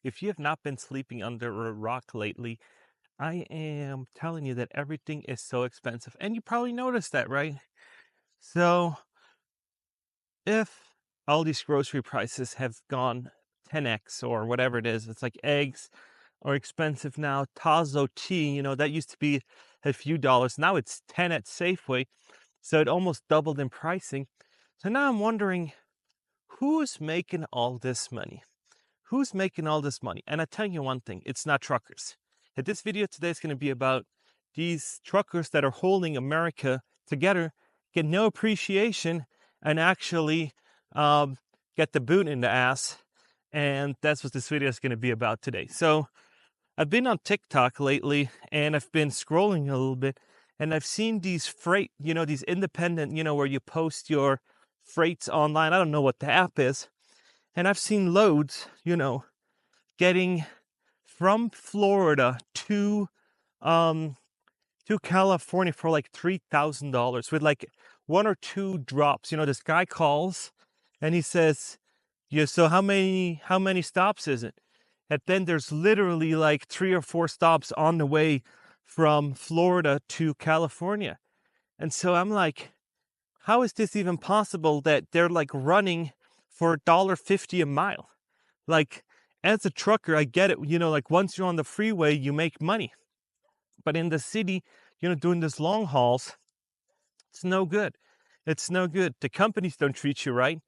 If you have not been sleeping under a rock lately, I am telling you that everything is so expensive. And you probably noticed that, right? So, if all these grocery prices have gone 10x or whatever it is, it's like eggs are expensive now. Tazo tea, that used to be a few dollars. Now it's 10 at Safeway. So it almost doubled in pricing. So now I'm wondering who's making all this money? Who's making all this money? And I tell you one thing, it's not truckers. And this video today is going to be about these truckers that are holding America together, get no appreciation, and actually um, get the boot in the ass. And that's what this video is going to be about today. So I've been on TikTok lately, and I've been scrolling a little bit, and I've seen these freight, these independent, where you post your freights online. I don't know what the app is. And I've seen loads, getting from Florida um to California for like $3,000 with like one or two drops. This guy calls and he says, "Yeah, so how many stops is it?" And then there's literally like 3 or 4 stops on the way from Florida to California. And so I'm like, how is this even possible that they're like running for $1.50 a mile? Like, as a trucker, I get it, like once you're on the freeway, you make money. But in the city, doing this long hauls, it's no good. It's no good. The companies don't treat you right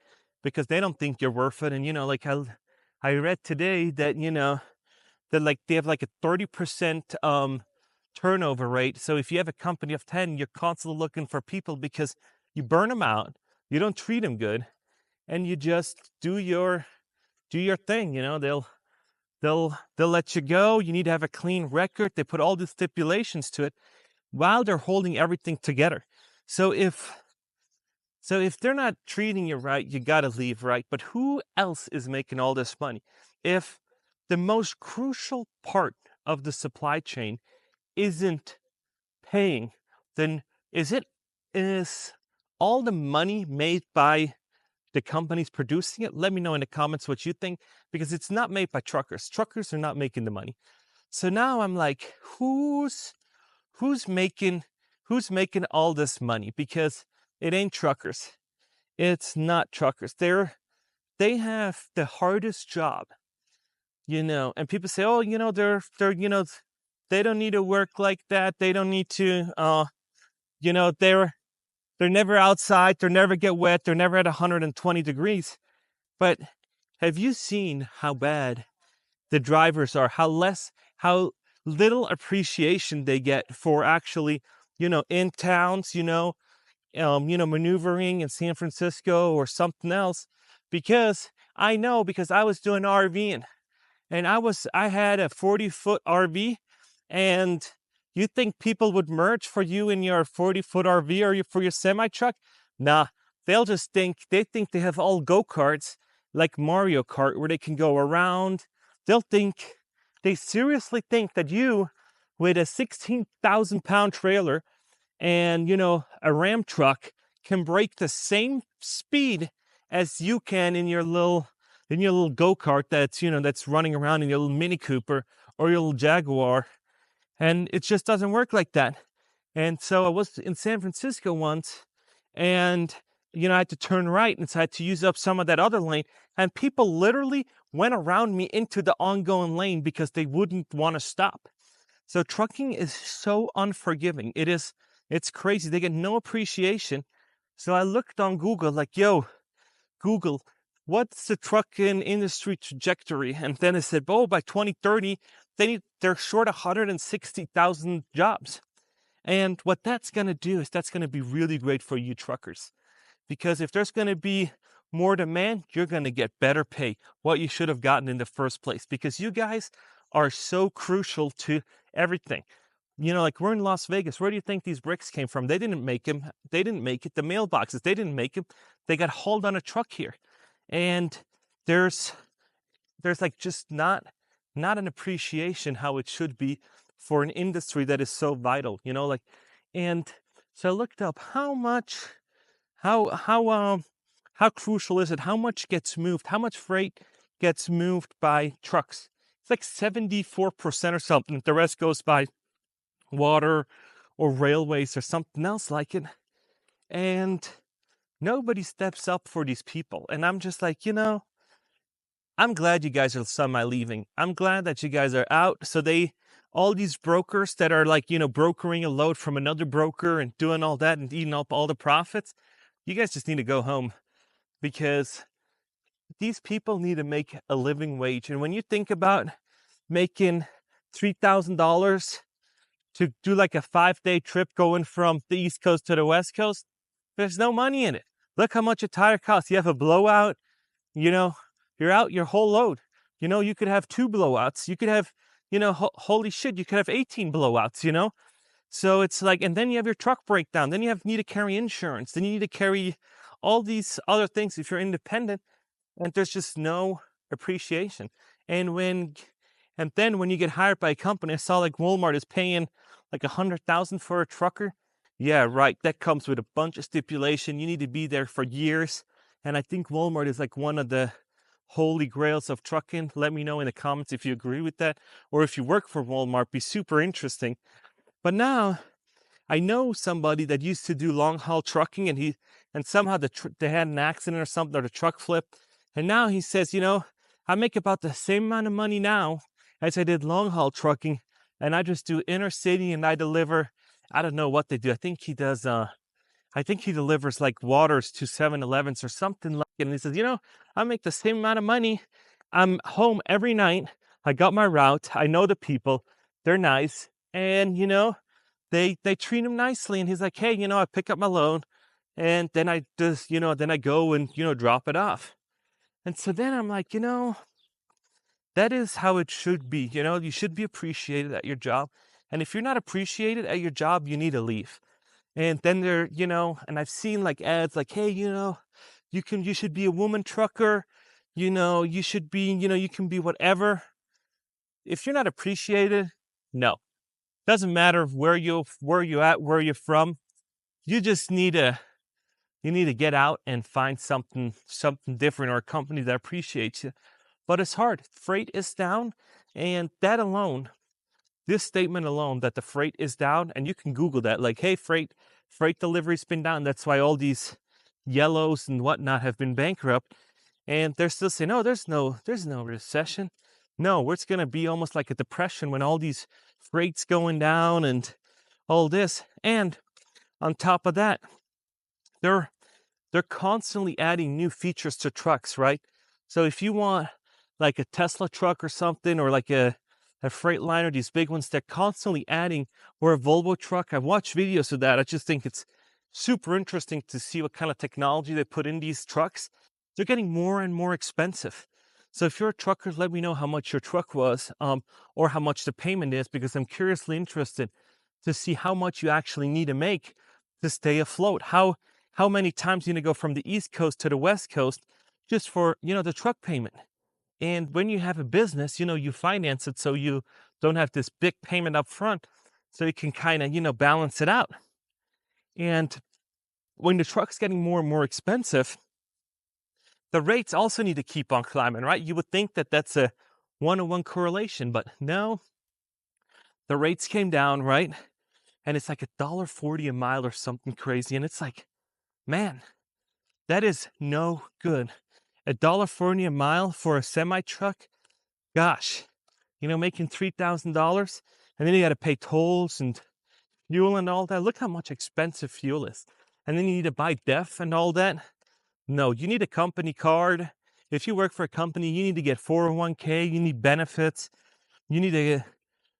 because they don't think you're worth it. And, like I read today that, that like they have like a 30% turnover rate. So if you have a company of 10, you're constantly looking for people because you burn them out, you don't treat them good, and you just do your thing. They'll let you go. You need to have a clean record. They put all the stipulations to it while they're holding everything together. So if they're not treating you right, you gotta leave, right? But who else is making all this money? If the most crucial part of the supply chain isn't paying, then is all the money made by the companies producing it? Let me know in the comments what you think, because it's not made by truckers. Truckers are not making the money. So now I'm like, who's making all this money? Because it ain't truckers. It's not truckers. They have the hardest job, and people say, oh, they don't need to work like that. They don't need to they're never outside, they never get wet, they're never at 120 degrees. But have you seen how bad the drivers are, how little appreciation they get for actually, in towns, maneuvering in San Francisco or something else? Because because I was doing RVing, and I had a 40-foot RV, and you think people would merge for you in your 40-foot RV or for your semi truck? Nah, they think they have all go-karts like Mario Kart where they can go around. They seriously think that you, with a 16,000-pound trailer and, a Ram truck, can break the same speed as you can in your little go-kart that's running around in your little Mini Cooper or your little Jaguar. And it just doesn't work like that. And so I was in San Francisco once, and I had to turn right, and so I had to use up some of that other lane, and people literally went around me into the ongoing lane because they wouldn't want to stop. So trucking is so unforgiving. It's crazy. They get no appreciation. So I looked on Google, like, yo, Google, what's the trucking industry trajectory? And then it said, oh, by 2030, they're short 160,000 jobs. And what that's going to do is that's going to be really great for you truckers. Because if there's going to be more demand, you're going to get better pay, what you should have gotten in the first place. Because you guys are so crucial to everything. Like we're in Las Vegas. Where do you think these bricks came from? They didn't make them. They didn't make it. The mailboxes, they didn't make them. They got hauled on a truck here. And there's like just not an appreciation how it should be for an industry that is so vital, like. And so I looked up how crucial is it? How much gets moved? How much freight gets moved by trucks? It's like 74% or something. The rest goes by water or railways or something else like it. And nobody steps up for these people. And I'm just like, I'm glad you guys are semi-leaving. I'm glad that you guys are out. So all these brokers that are like, brokering a load from another broker and doing all that and eating up all the profits, you guys just need to go home, because these people need to make a living wage. And when you think about making $3,000 to do like a 5-day trip going from the East Coast to the West Coast, there's no money in it. Look how much a tire costs. You have a blowout, you're out your whole load. You could have 2 blowouts. You could have, holy shit, you could have 18 blowouts. So it's like, and then you have your truck breakdown. Then you need to carry insurance. Then you need to carry all these other things if you're independent, and there's just no appreciation. And then when you get hired by a company, I saw like Walmart is paying like $100,000 for a trucker. Yeah, right. That comes with a bunch of stipulation. You need to be there for years. And I think Walmart is like one of the holy grails of trucking. Let me know in the comments if you agree with that, or if you work for Walmart. Be super interesting. But now I know somebody that used to do long haul trucking, and somehow they had an accident or something, or the truck flipped. And now he says, I make about the same amount of money now as I did long haul trucking, and I just do inner city, and I deliver. I don't know what they do. I think he does. I think he delivers like waters to 7-Elevens or something like it. And he says, I make the same amount of money. I'm home every night. I got my route. I know the people. They're nice. And, they treat him nicely. And he's like, hey, I pick up my load, and then I just, then I go and, drop it off. And so then I'm like, that is how it should be. You should be appreciated at your job. And if you're not appreciated at your job, you need to leave. And then and I've seen like ads like, hey, you should be a woman trucker, you should be, you can be whatever. If you're not appreciated, no. Doesn't matter where you at, where you're from. You just need to get out and find something different, or a company that appreciates you. But it's hard. Freight is down, and that alone, this statement alone, that the freight is down, and you can Google that, like, hey, freight delivery's been down. That's why all these yellows and whatnot have been bankrupt. And they're still saying, oh, there's no recession. No, it's going to be almost like a depression when all these freights going down and all this. And on top of that, they're constantly adding new features to trucks, right? So if you want like a Tesla truck or something, or like a Freightliner, these big ones, they're constantly adding, or a Volvo truck. I've watched videos of that. I just think it's super interesting to see what kind of technology they put in these trucks. They're getting more and more expensive. So if you're a trucker, let me know how much your truck was, or how much the payment is, because I'm curiously interested to see how much you actually need to make to stay afloat. How many times you need to go from the East Coast to the West Coast just for, the truck payment. And when you have a business, you finance it so you don't have this big payment up front, so you can kind of, balance it out. And when the truck's getting more and more expensive, the rates also need to keep on climbing, right? You would think that that's a one-on-one correlation, but no, the rates came down, right? And it's like $1.40 a mile or something crazy. And it's like, man, that is no good. $1.40 a mile for a semi truck, gosh, making $3,000, and then you got to pay tolls and fuel and all that. Look how much expensive fuel is. And then you need to buy DEF and all that. No, you need a company card. If you work for a company, you need to get 401k, you need benefits. You need to,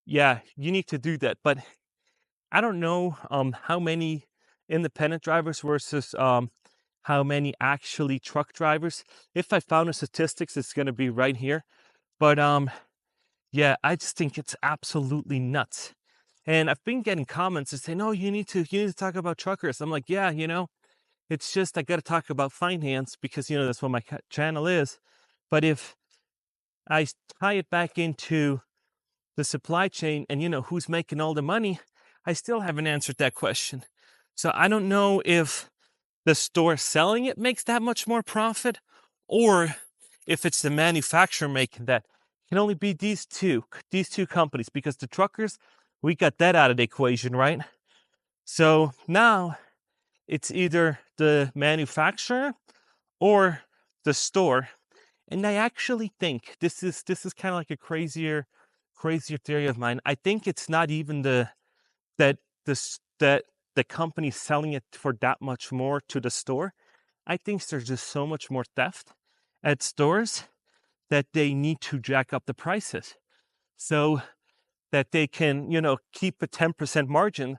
you need to do that. But I don't know how many independent drivers versus how many actually truck drivers. If I found the statistics, it's going to be right here. But yeah, I just think it's absolutely nuts. And I've been getting comments that say, no, you need to talk about truckers. I'm like, yeah, it's just, I got to talk about finance because, that's what my channel is. But if I tie it back into the supply chain and, who's making all the money, I still haven't answered that question. So I don't know if the store selling it makes that much more profit, or if it's the manufacturer making that can only be these two companies, because the truckers, we got that out of the equation, right? So now it's either the manufacturer or the store. And I actually think this is kind of like a crazier theory of mine. I think it's not even that that the company selling it for that much more to the store. I think there's just so much more theft at stores that they need to jack up the prices so that they can, keep a 10% margin,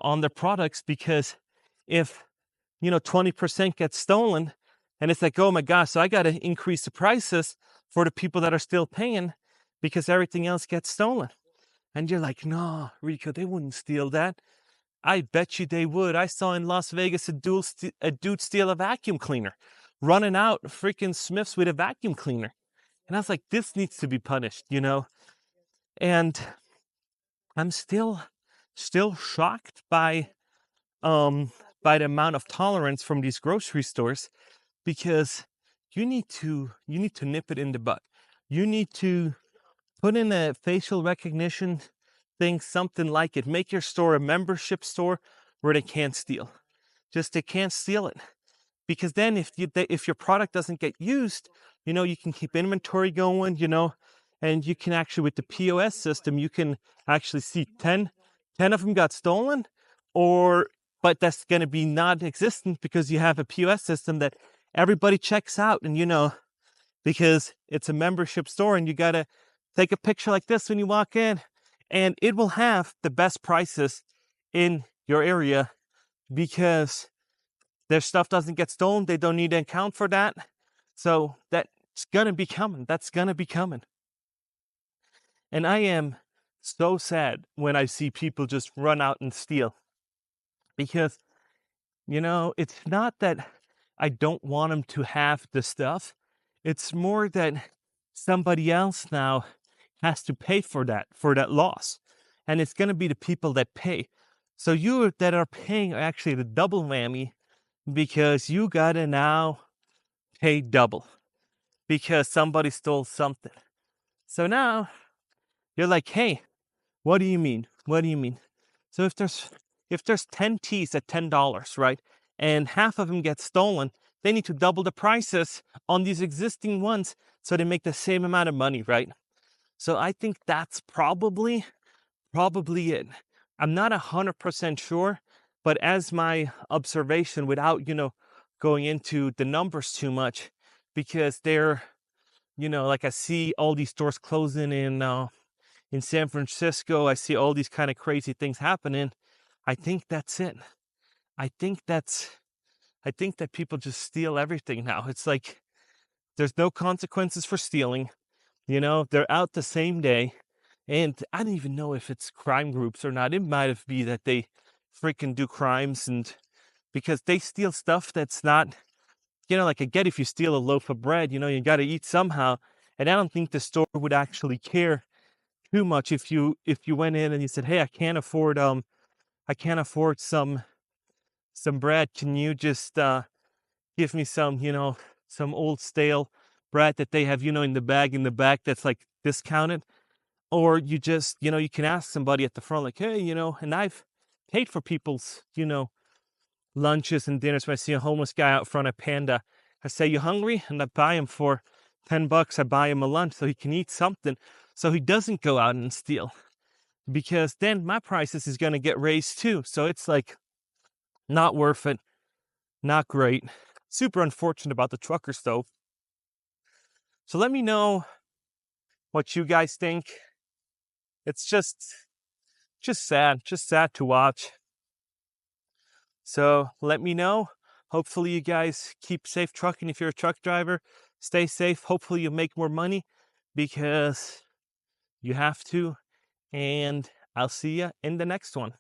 on their products. Because if, 20% gets stolen, and it's like, oh my gosh, so I got to increase the prices for the people that are still paying because everything else gets stolen. And you're like, no, Rico, they wouldn't steal that. I bet you they would. I saw in Las Vegas a dude steal a vacuum cleaner, running out freaking Smith's with a vacuum cleaner. And I was like, this needs to be punished, And I'm still shocked by the amount of tolerance from these grocery stores, because you need to nip it in the bud. You need to put in a facial recognition thing, something like it. Make your store a membership store where they can't steal. Just they can't steal it. Because then if your product doesn't get used, you can keep inventory going, and you can actually, with the POS system, you can actually see 10 of them got stolen, but that's going to be non-existent because you have a POS system that everybody checks out. And because it's a membership store, and you got to take a picture like this when you walk in, and it will have the best prices in your area because their stuff doesn't get stolen. They don't need to account for that. So that's going to be coming. That's going to be coming. And I am so sad when I see people just run out and steal, because, it's not that I don't want them to have the stuff. It's more that somebody else now has to pay for that loss. And it's going to be the people that pay. So you that are paying are actually the double whammy, because you got to now pay double because somebody stole something. So now you're like, hey, what do you mean? What do you mean? So if there's 10 teas at $10, right, and half of them get stolen, they need to double the prices on these existing ones so they make the same amount of money, right? So I think that's probably it. I'm not 100% sure, but as my observation, without going into the numbers too much, because they're, like, I see all these stores closing in San Francisco. I see all these kind of crazy things happening. I think that's it. I think that people just steal everything now. It's like there's no consequences for stealing. They're out the same day. And I don't even know if it's crime groups or not. It might have be that they freaking do crimes, and because they steal stuff that's not, like, I get if you steal a loaf of bread, you got to eat somehow. And I don't think the store would actually care too much if you went in and you said, hey, I can't afford some bread. Can you just give me some old stale bread that they have, in the bag in the back that's like discounted? Or you just, you can ask somebody at the front, like, hey, and I've paid for people's, lunches and dinners. When I see a homeless guy out front of Panda, I say, you hungry? And I buy him for $10. I buy him a lunch so he can eat something, so he doesn't go out and steal, because then my prices is going to get raised too. So it's like not worth it. Not great. Super unfortunate about the truckers though. So let me know what you guys think. It's just sad to watch. So let me know. Hopefully you guys keep safe trucking. If you're a truck driver, stay safe. Hopefully you make more money, because you have to. And I'll see you in the next one.